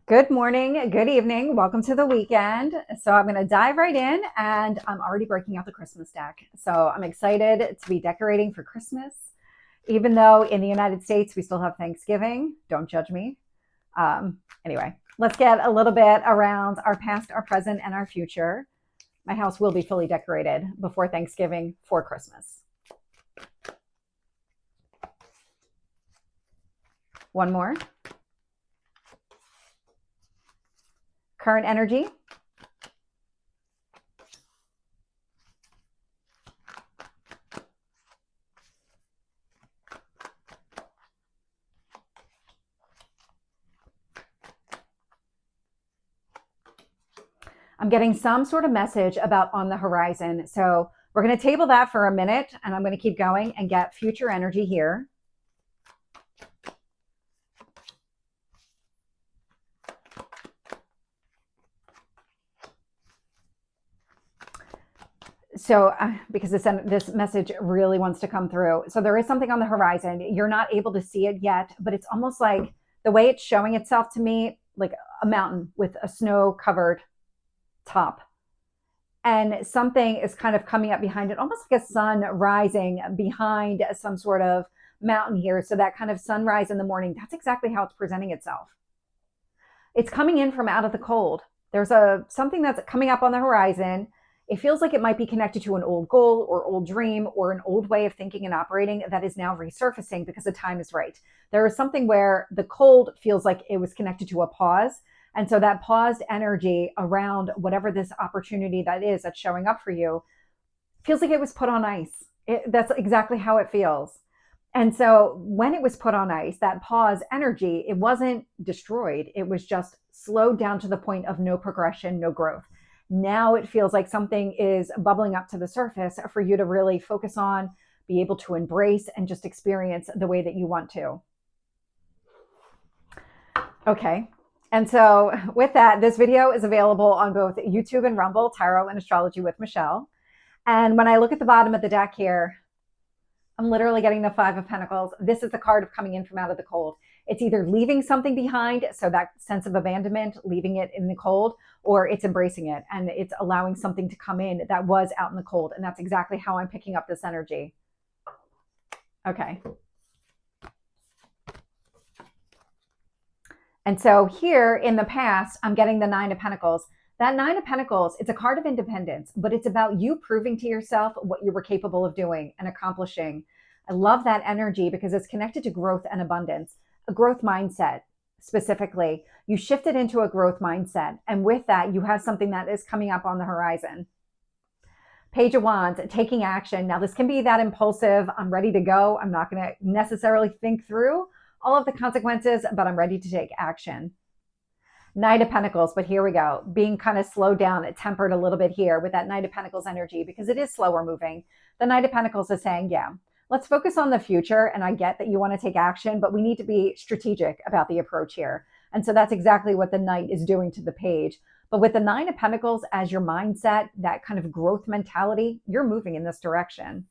Good morning, good evening. Welcome to the weekend. So I'm going to dive right in, and I'm already breaking out the Christmas deck. So I'm excited to be decorating for Christmas, even though in the United States we still have Thanksgiving. Don't judge me. Anyway, let's get a little bit around our past, our present, and our future. My house will be fully decorated before Thanksgiving for Christmas. One more. Current energy. I'm getting some sort of message about on the horizon. So we're going to table that for a minute, and I'm going to keep going and get future energy here. So because this message really wants to come through. So there is something on the horizon. You're not able to see it yet, but it's almost like the way it's showing itself to me, like a mountain with a snow-covered top. And something is kind of coming up behind it, almost like a sun rising behind some sort of mountain here. So that kind of sunrise in the morning, that's exactly how it's presenting itself. It's coming in from out of the cold. There's something that's coming up on the horizon. It feels like it might be connected to an old goal or old dream or an old way of thinking and operating that is now resurfacing because the time is right. There is something where the cold feels like it was connected to a pause. And so that paused energy around whatever this opportunity that is that's showing up for you feels like it was put on ice. That's exactly how it feels. And so when it was put on ice, that pause energy, it wasn't destroyed. It was just slowed down to the point of no progression, no growth. Now it feels like something is bubbling up to the surface for you to really focus on, be able to embrace, and just experience the way that you want to. Okay. And so with that, this video is available on both YouTube and Rumble, Tarot and Astrology with Michelle. And when I look at the bottom of the deck here, I'm literally getting the Five of Pentacles. This is the card of coming in from out of the cold. It's either leaving something behind, so that sense of abandonment, leaving it in the cold, or it's embracing it and it's allowing something to come in that was out in the cold. And that's exactly how I'm picking up this energy. Okay. And so here in the past, I'm getting the Nine of Pentacles. That Nine of Pentacles, it's a card of independence, but it's about you proving to yourself what you were capable of doing and accomplishing. I love that energy because it's connected to growth and abundance, a growth mindset specifically. You shifted into a growth mindset. And with that, you have something that is coming up on the horizon. Page of Wands, taking action. Now, this can be that impulsive, I'm ready to go. I'm not going to necessarily think through all of the consequences, but I'm ready to take action. Knight of Pentacles, but here we go. Being kind of slowed down, tempered a little bit here with that Knight of Pentacles energy because it is slower moving. The Knight of Pentacles is saying, yeah, let's focus on the future. And I get that you want to take action, but we need to be strategic about the approach here. And so that's exactly what the Knight is doing to the page. But with the Nine of Pentacles as your mindset, that kind of growth mentality, you're moving in this direction.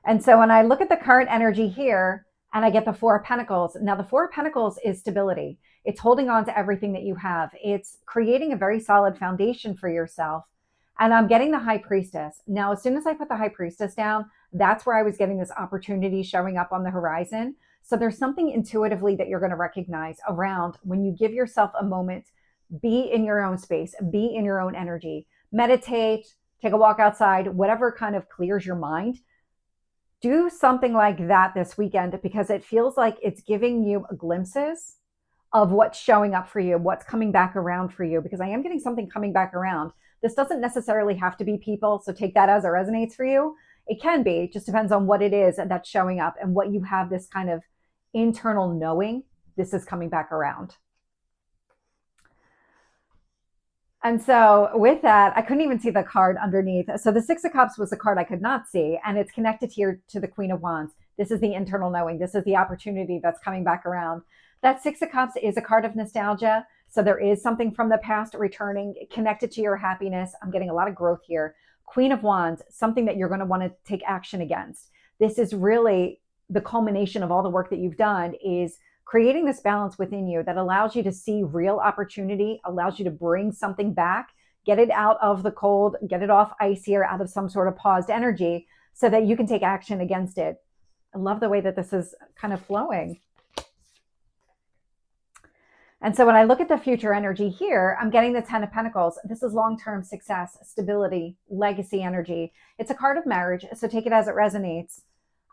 And so when I look at the current energy here, and I get the Four of Pentacles. Now, the Four of Pentacles is stability. It's holding on to everything that you have. It's creating a very solid foundation for yourself. And I'm getting the High Priestess. Now, as soon as I put the High Priestess down, that's where I was getting this opportunity showing up on the horizon. So there's something intuitively that you're going to recognize around when you give yourself a moment, be in your own space, be in your own energy, meditate, take a walk outside, whatever kind of clears your mind. Do something like that this weekend because it feels like it's giving you glimpses of what's showing up for you, what's coming back around for you, because I am getting something coming back around. This doesn't necessarily have to be people, so take that as it resonates for you. It can be, it just depends on what it is that's showing up and what you have this kind of internal knowing this is coming back around. And so with that, I couldn't even see the card underneath. So the Six of Cups was the card I could not see, and it's connected here to the Queen of Wands. This is the internal knowing. This is the opportunity that's coming back around. That Six of Cups is a card of nostalgia. So there is something from the past returning, connected to your happiness. I'm getting a lot of growth here. Queen of Wands, something that you're going to want to take action against. This is really the culmination of all the work that you've done is creating this balance within you that allows you to see real opportunity, allows you to bring something back, get it out of the cold, get it off ice here, out of some sort of paused energy, so that you can take action against it. I love the way that this is kind of flowing. And so when I look at the future energy here, I'm getting the 10 of Pentacles. This is long-term success, stability, legacy energy. It's a card of marriage, so take it as it resonates.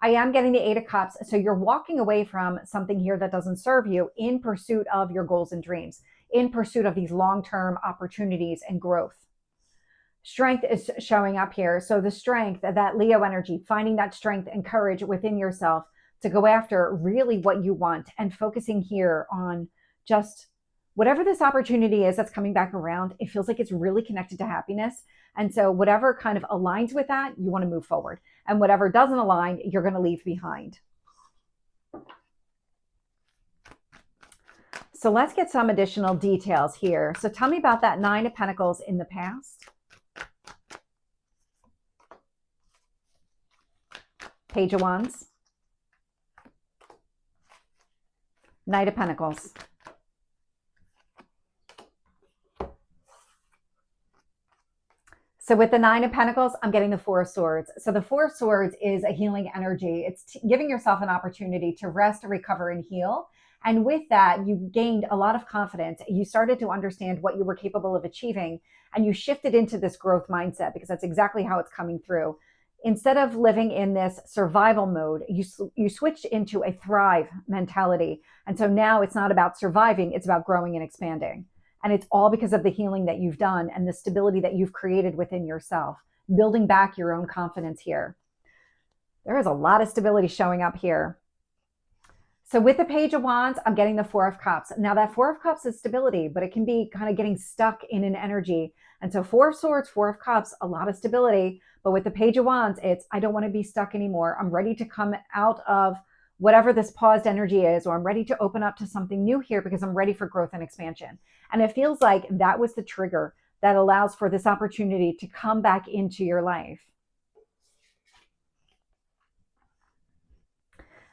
I am getting the 8 of Cups. So you're walking away from something here that doesn't serve you in pursuit of your goals and dreams, in pursuit of these long-term opportunities and growth. Strength is showing up here. So the strength, that Leo energy, finding that strength and courage within yourself to go after really what you want, and focusing here on just whatever this opportunity is that's coming back around. It feels like it's really connected to happiness. And so whatever kind of aligns with that, you want to move forward. And whatever doesn't align, you're going to leave behind. So let's get some additional details here. So tell me about that 9 of Pentacles in the past. Page of Wands. Knight of Pentacles. So with the 9 of Pentacles, I'm getting the 4 of Swords. So the 4 of Swords is a healing energy. It's giving yourself an opportunity to rest, recover, and heal. And with that, you gained a lot of confidence. You started to understand what you were capable of achieving, and you shifted into this growth mindset, because that's exactly how it's coming through. Instead of living in this survival mode, you switched into a thrive mentality. And so now it's not about surviving, it's about growing and expanding. And it's all because of the healing that you've done and the stability that you've created within yourself, building back your own confidence here. There is a lot of stability showing up here. So with the Page of Wands, I'm getting the 4 of Cups. Now that 4 of Cups is stability, but it can be kind of getting stuck in an energy. And so 4 of Swords, 4 of Cups, a lot of stability. But with the Page of Wands, it's, I don't want to be stuck anymore. I'm ready to come out of whatever this paused energy is, or I'm ready to open up to something new here because I'm ready for growth and expansion. And it feels like that was the trigger that allows for this opportunity to come back into your life.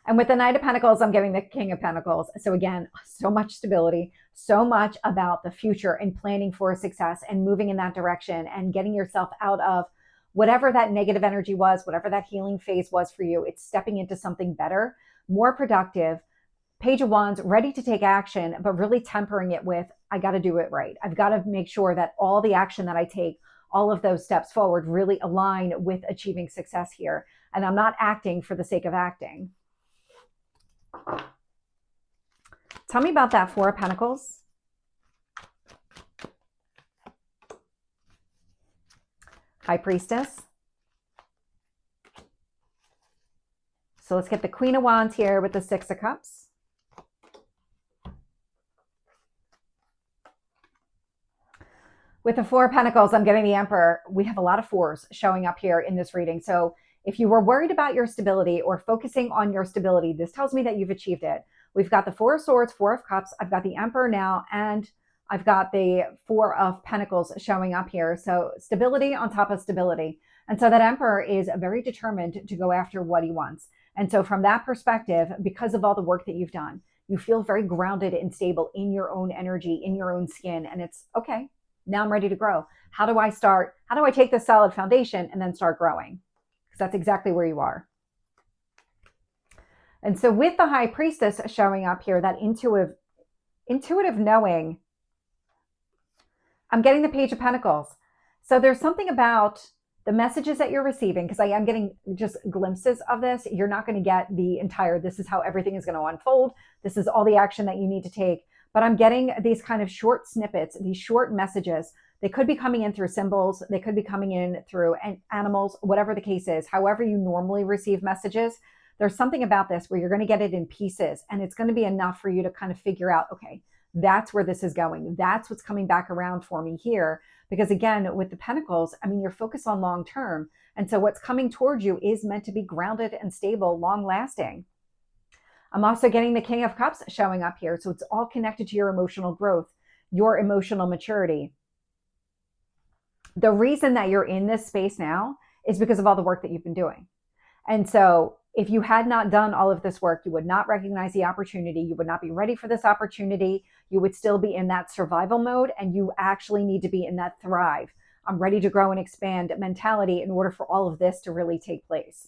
And with the Knight of Pentacles, I'm getting the King of Pentacles. So again, so much stability, so much about the future and planning for success and moving in that direction and getting yourself out of whatever that negative energy was, whatever that healing phase was for you. It's stepping into something better, more productive. Page of Wands, ready to take action, but really tempering it with, I got to do it right. I've got to make sure that all the action that I take, all of those steps forward really align with achieving success here. And I'm not acting for the sake of acting. Tell me about that 4 of Pentacles. High Priestess. So let's get the Queen of Wands here with the 6 of Cups. With the 4 of Pentacles, I'm getting the Emperor. We have a lot of 4s showing up here in this reading. So if you were worried about your stability or focusing on your stability, this tells me that you've achieved it. We've got the 4 of Swords, 4 of Cups. I've got the Emperor now, and I've got the 4 of Pentacles showing up here. So stability on top of stability. And so that Emperor is very determined to go after what he wants. And so from that perspective, because of all the work that you've done, you feel very grounded and stable in your own energy, in your own skin. And it's okay, now I'm ready to grow. How do I start? How do I take this solid foundation and then start growing? Because that's exactly where you are. And so with the High Priestess showing up here, that intuitive knowing, I'm getting the Page of Pentacles. So there's something about the messages that you're receiving, because I am getting just glimpses of this. You're not going to get the entire, this is how everything is going to unfold. This is all the action that you need to take. But I'm getting these kind of short snippets, these short messages. They could be coming in through symbols. They could be coming in through animals, whatever the case is. However you normally receive messages, there's something about this where you're going to get it in pieces, and it's going to be enough for you to kind of figure out, okay, that's where this is going. That's what's coming back around for me here. Because again, with the Pentacles, I mean, you're focused on long term. And so what's coming towards you is meant to be grounded and stable, long lasting. I'm also getting the King of Cups showing up here. So it's all connected to your emotional growth, your emotional maturity. The reason that you're in this space now is because of all the work that you've been doing. And so If you had not done all of this work, you would not recognize the opportunity. You would not be ready for this opportunity. You would still be in that survival mode, and you actually need to be in that thrive. I'm ready to grow and expand mentality in order for all of this to really take place.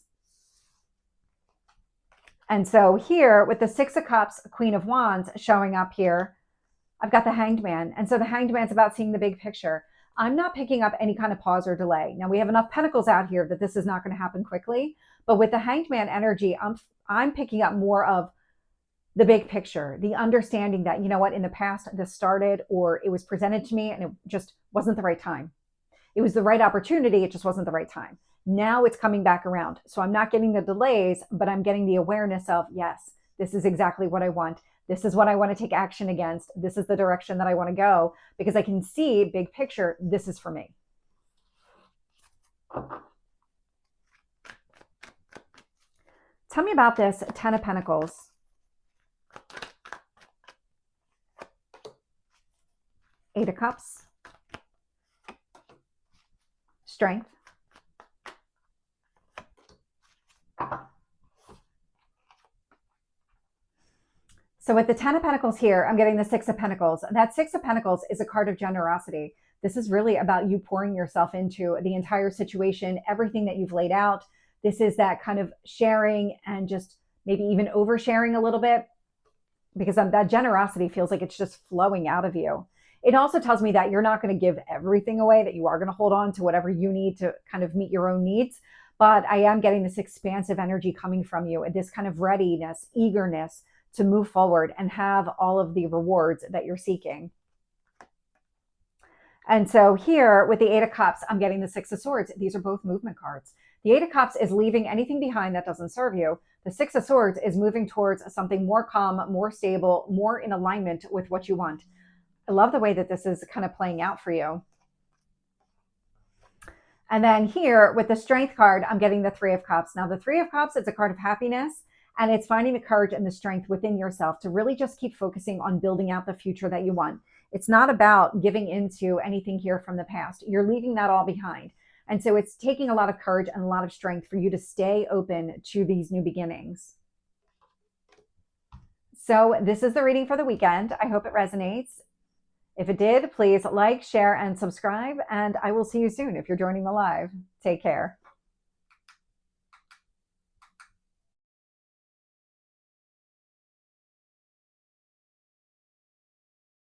And so here with the Six of Cups, Queen of Wands showing up here, I've got the Hanged Man. And so the Hanged Man's about seeing the big picture. I'm not picking up any kind of pause or delay. Now we have enough pentacles out here that this is not going to happen quickly. But with the Hanged Man energy, I'm picking up more of the big picture, the understanding that, you know what, in the past this started, or it was presented to me and it just wasn't the right time. It was the right opportunity. It just wasn't the right time. Now it's coming back around. So I'm not getting the delays, but I'm getting the awareness of, yes, this is exactly what I want. This is what I want to take action against. This is the direction that I want to go, because I can see big picture. This is for me. Tell me about this Ten of Pentacles. Eight of Cups. Strength. So with the Ten of Pentacles here, I'm getting the Six of Pentacles. That Six of Pentacles is a card of generosity. This is really about you pouring yourself into the entire situation, everything that you've laid out. This is that kind of sharing and just maybe even oversharing a little bit, because that generosity feels like it's just flowing out of you. It also tells me that you're not going to give everything away, that you are going to hold on to whatever you need to kind of meet your own needs. But I am getting this expansive energy coming from you, and this kind of readiness, eagerness to move forward and have all of the rewards that you're seeking. And so here with the Eight of Cups, I'm getting the Six of Swords. These are both movement cards. The Eight of Cups is leaving anything behind that doesn't serve you. The Six of Swords is moving towards something more calm, more stable, more in alignment with what you want. I love the way that this is kind of playing out for you. And then here with the Strength card, I'm getting the Three of Cups. Now the Three of Cups, it's a card of happiness, and it's finding the courage and the strength within yourself to really just keep focusing on building out the future that you want. It's not about giving into anything here from the past. You're leaving that all behind. And so it's taking a lot of courage and a lot of strength for you to stay open to these new beginnings. So this is the reading for the weekend. I hope it resonates. If it did, please like, share, and subscribe. And I will see you soon if you're joining the live. Take care.